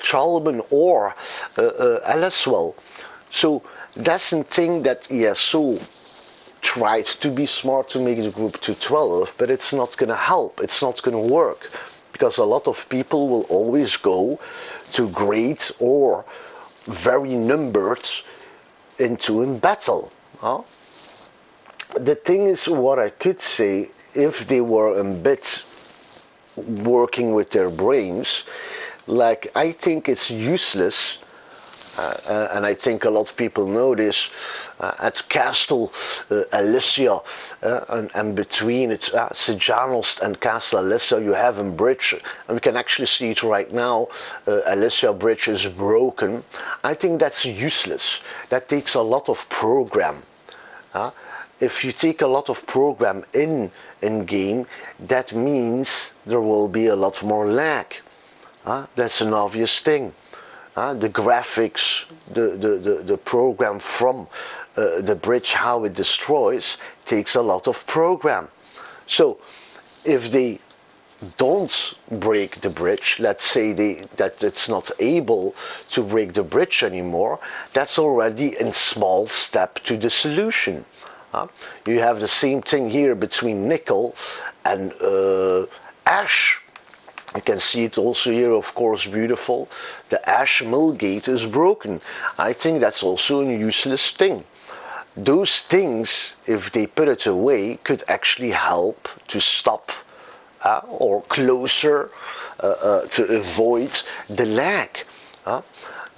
Chalban or Ellswell. So that's the thing that ESO tried to be smart to make the group to 12, but it's not going to help. It's not going to work because a lot of people will always go to great or very numbered into in battle. Huh? The thing is, what I could say, if they were a bit working with their brains, like I think it's useless, and I think a lot of people know this, at Castle Alicia, and between it, Sejanost and Castle Alicia, you have a bridge, and we can actually see it right now. Alicia bridge is broken. I think that's useless. That takes a lot of program. If you take a lot of program in game, that means there will be a lot more lag. That's an obvious thing. The graphics, the program from the bridge, how it destroys, takes a lot of program. So if they don't break the bridge, let's say that it's not able to break the bridge anymore, that's already a small step to the solution. You have the same thing here between nickel and ash. You can see it also here, of course, beautiful. The ash mill gate is broken. I think that's also a useless thing. Those things, if they put it away, could actually help to stop or closer to avoid the lag.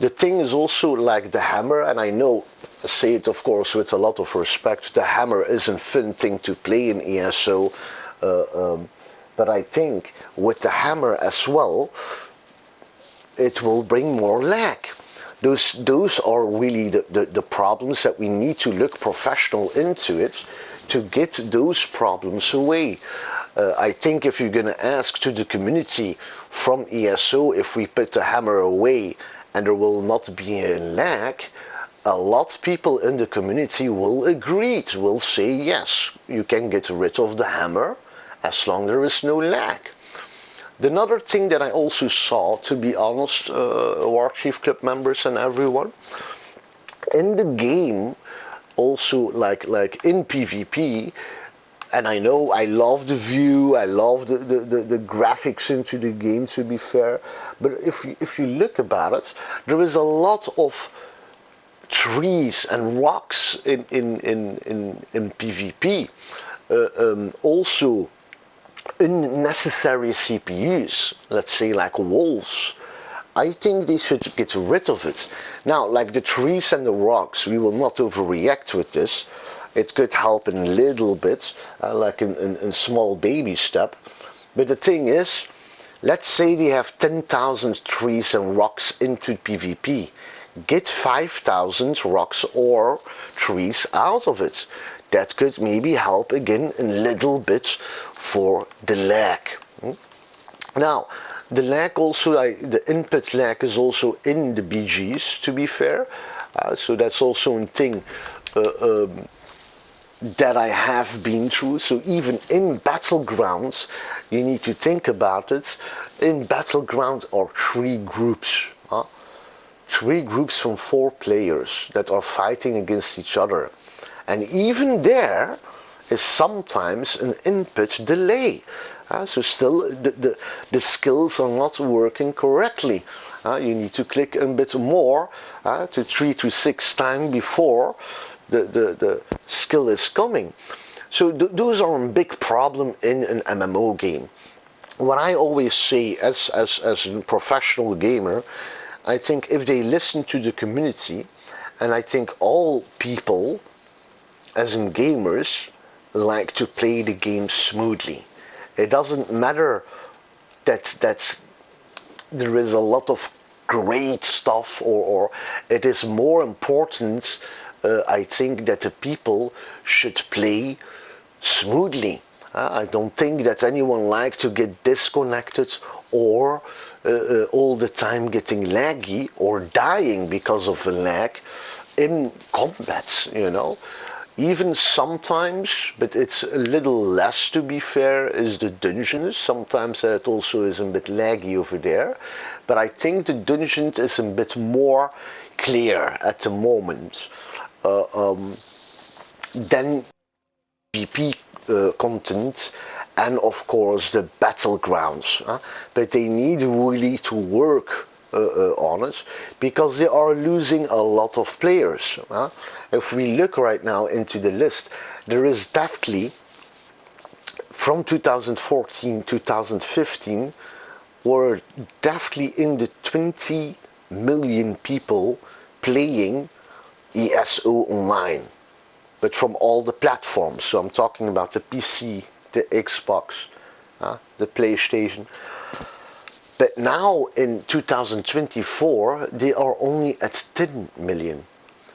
The thing is also like the hammer, and I know, I say it of course with a lot of respect, the hammer isn't fun thing to play in ESO, but I think with the hammer as well, it will bring more lag. Those are really the problems that we need to look professional into it to get those problems away. I think if you're going to ask to the community from ESO if we put the hammer away and there will not be a lag, a lot of people in the community will agree, will say yes, you can get rid of the hammer as long as there is no lag. Another thing that I also saw, to be honest, Warchiefclub members and everyone, in the game, also like in PvP, and I know I love the view, I love the graphics into the game, to be fair, but if you look about it, there is a lot of trees and rocks in PvP. Also unnecessary CPUs, let's say like walls. I think they should get rid of it. Now, like the trees and the rocks, we will not overreact with this. It could help in a little bit, like in small baby step. But the thing is, let's say they have 10,000 trees and rocks into PvP. Get 5,000 rocks or trees out of it. That could maybe help again a little bit for the lag. Now, the lag also, the input lag is also in the BGs, to be fair. So that's also a thing that I have been through. So even in Battlegrounds, you need to think about it. In Battleground are 3 groups. 3 groups from 4 players that are fighting against each other. And even there is sometimes an input delay. So still the skills are not working correctly. You need to click a bit more to 3 to 6 times before the skill is coming. So those are a big problem in an MMO game. What I always say as a professional gamer, I think if they listen to the community, and I think all people as in gamers like to play the game smoothly. It doesn't matter that there is a lot of great stuff, or it is more important, I think, that the people should play smoothly. I don't think that anyone likes to get disconnected or all the time getting laggy or dying because of a lag in combat, you know. Even sometimes, but it's a little less to be fair, is the dungeons. Sometimes it also is a bit laggy over there. But I think the dungeon is a bit more clear at the moment than PvP content and of course the battlegrounds. But they need really to work on it because they are losing a lot of players. If we look right now into the list, there is definitely from 2014 2015 were definitely in the 20 million people playing ESO online, but from all the platforms. So I'm talking about the PC, the Xbox, the PlayStation. But now in 2024, they are only at 10 million.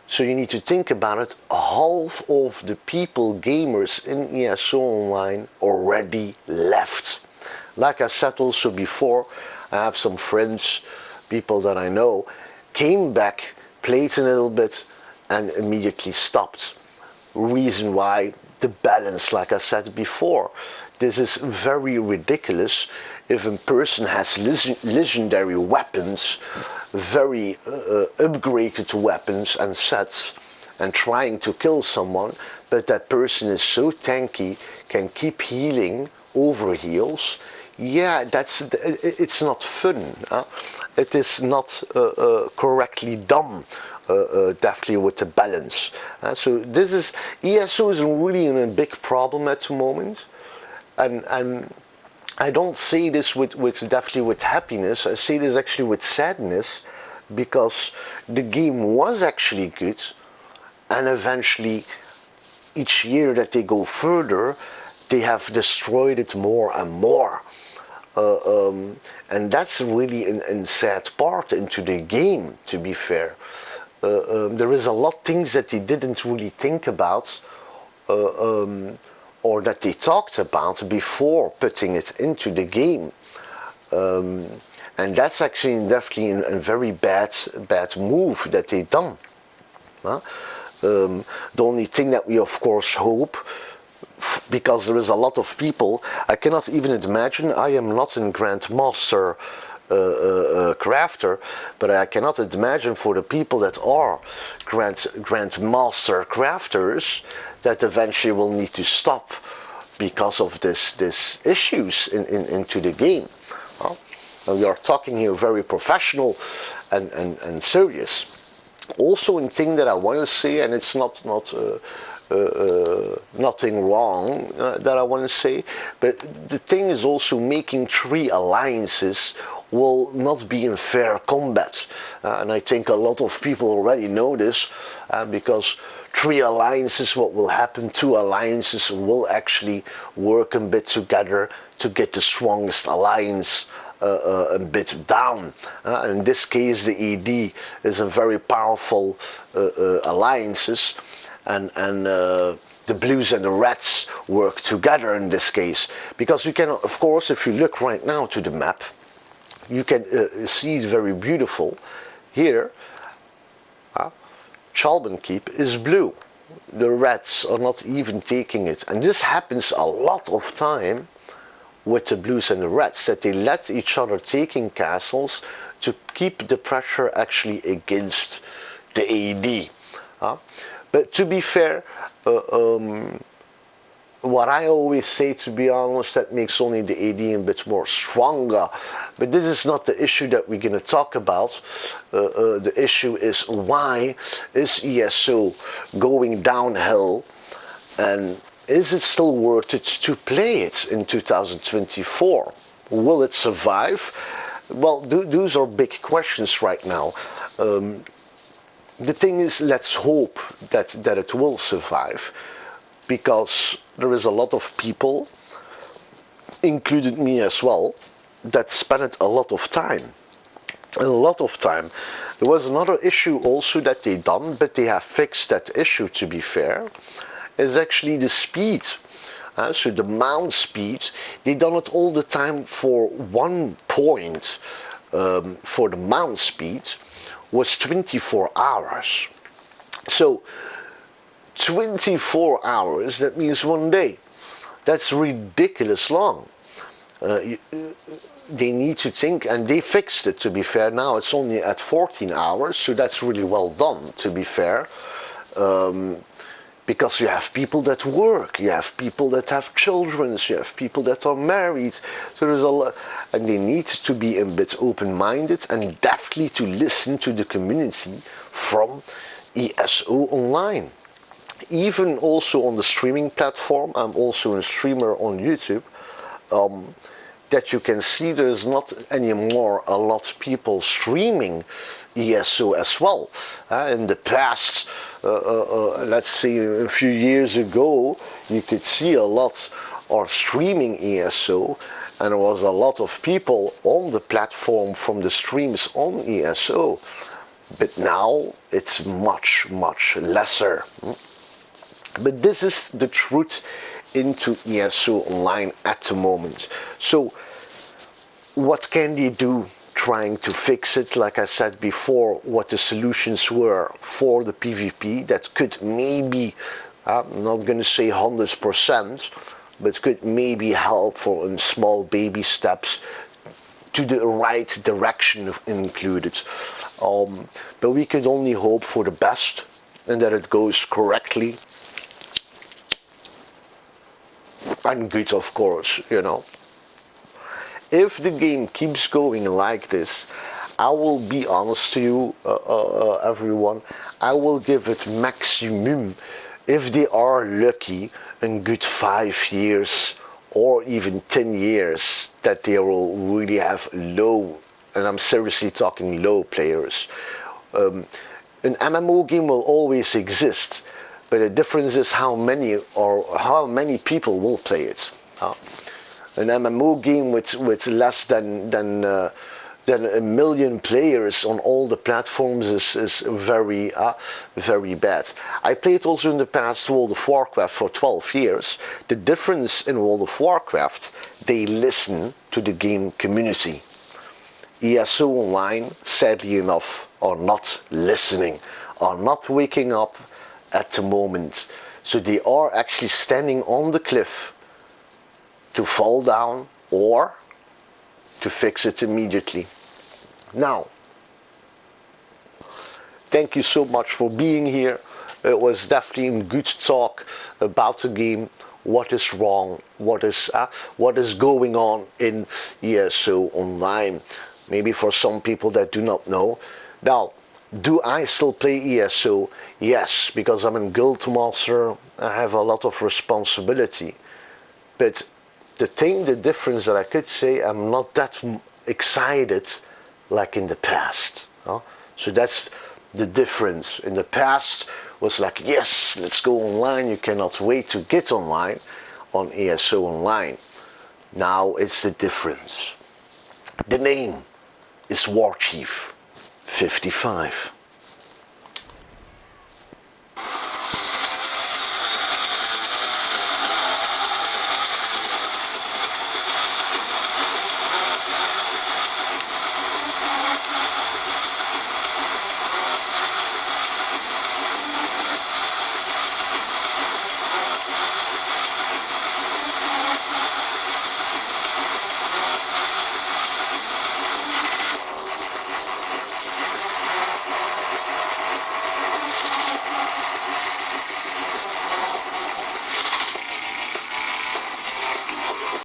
So you need to think about it. Half of the people, gamers in ESO Online, already left. Like I said also before, I have some friends, people that I know, came back, played a little bit, and immediately stopped. Reason why, the balance, like I said before. This is very ridiculous if a person has legendary weapons, very upgraded weapons and sets, and trying to kill someone, but that person is so tanky, can keep healing, over heals. Yeah, it's not fun. It is not correctly done. Definitely with the balance. So this is ESO is really in a big problem at the moment, and I don't say this with definitely with happiness. I say this actually with sadness, because the game was actually good, and eventually each year that they go further, they have destroyed it more and more. And that's really a sad part into the game, to be fair. There is a lot of things that they didn't really think about, or that they talked about before putting it into the game. And that's actually definitely a very bad move that they done. The only thing that we of course hope, because there is a lot of people, I cannot even imagine, I am not a Grandmaster crafter, but I cannot imagine for the people that are Grandmaster crafters that eventually will need to stop because of this issues into the game. We are talking here very professional and serious. Also, a thing that I want to say, and it's nothing wrong that I want to say, but the thing is also making 3 alliances will not be in fair combat. And I think a lot of people already know this, because 3 alliances, what will happen, 2 alliances will actually work a bit together to get the strongest alliance a bit down. In this case, the ED is a very powerful alliances, and the blues and the reds work together in this case. Because you can, of course, if you look right now to the map, you can see it very beautiful. Here, Chalban Keep is blue. The reds are not even taking it. And this happens a lot of time with the blues and the reds, that they let each other taking castles to keep the pressure actually against the AD. But to be fair, what I always say, to be honest, that makes only the AD a bit more stronger. But this is not the issue that we're going to talk about. The issue is, why is ESO going downhill, and is it still worth it to play it in 2024? Will it survive? Well, those are big questions right now. The thing is, let's hope that it will survive, because there is a lot of people, including me as well, that spent a lot of time. A lot of time. There was another issue also that they done, but they have fixed that issue, to be fair, is actually the speed. So the mount speed, they done it all the time for 1 point for the mount speed was 24 hours. So 24 hours, that means 1 day. That's ridiculous long. They need to think, and they fixed it, to be fair. Now it's only at 14 hours, so that's really well done, to be fair. Because you have people that work, you have people that have children, you have people that are married. So there's a lot, and they need to be a bit open-minded and definitely to listen to the community from ESO Online. Even also on the streaming platform, I'm also a streamer on YouTube. That you can see there's not anymore a lot of people streaming ESO as well. In the past, let's say a few years ago, you could see a lot are streaming ESO, and there was a lot of people on the platform from the streams on ESO. But now it's much, much lesser. But this is the truth into ESO Online at the moment. So what can they do trying to fix it? Like I said before, what the solutions were for the PvP that could maybe, I'm not going to say 100%, but could maybe help for in small baby steps to the right direction included. But we could only hope for the best and that it goes correctly. And good, of course, you know. If the game keeps going like this, I will be honest to you, everyone, I will give it maximum, if they are lucky, a good 5 years or even 10 years that they will really have low, and I'm seriously talking low players. An MMO game will always exist, but the difference is how many people will play it. An MMO game with less than a million players on all the platforms is very very bad. I played also in the past World of Warcraft for 12 years. The difference in World of Warcraft, they listen to the game community. ESO Online, sadly enough, are not listening, are not waking up at the moment. So they are actually standing on the cliff to fall down or to fix it immediately. Now, thank you so much for being here. It was definitely a good talk about the game, what is wrong, what is going on in ESO Online. Maybe for some people that do not know. Now, do I still play ESO? Yes, because I'm a guild master, I have a lot of responsibility. But the difference that I could say, I'm not that excited like in the past. So that's the difference. In the past was like, yes, let's go online, you cannot wait to get online on ESO Online. Now it's the difference. The name is Warchief 55.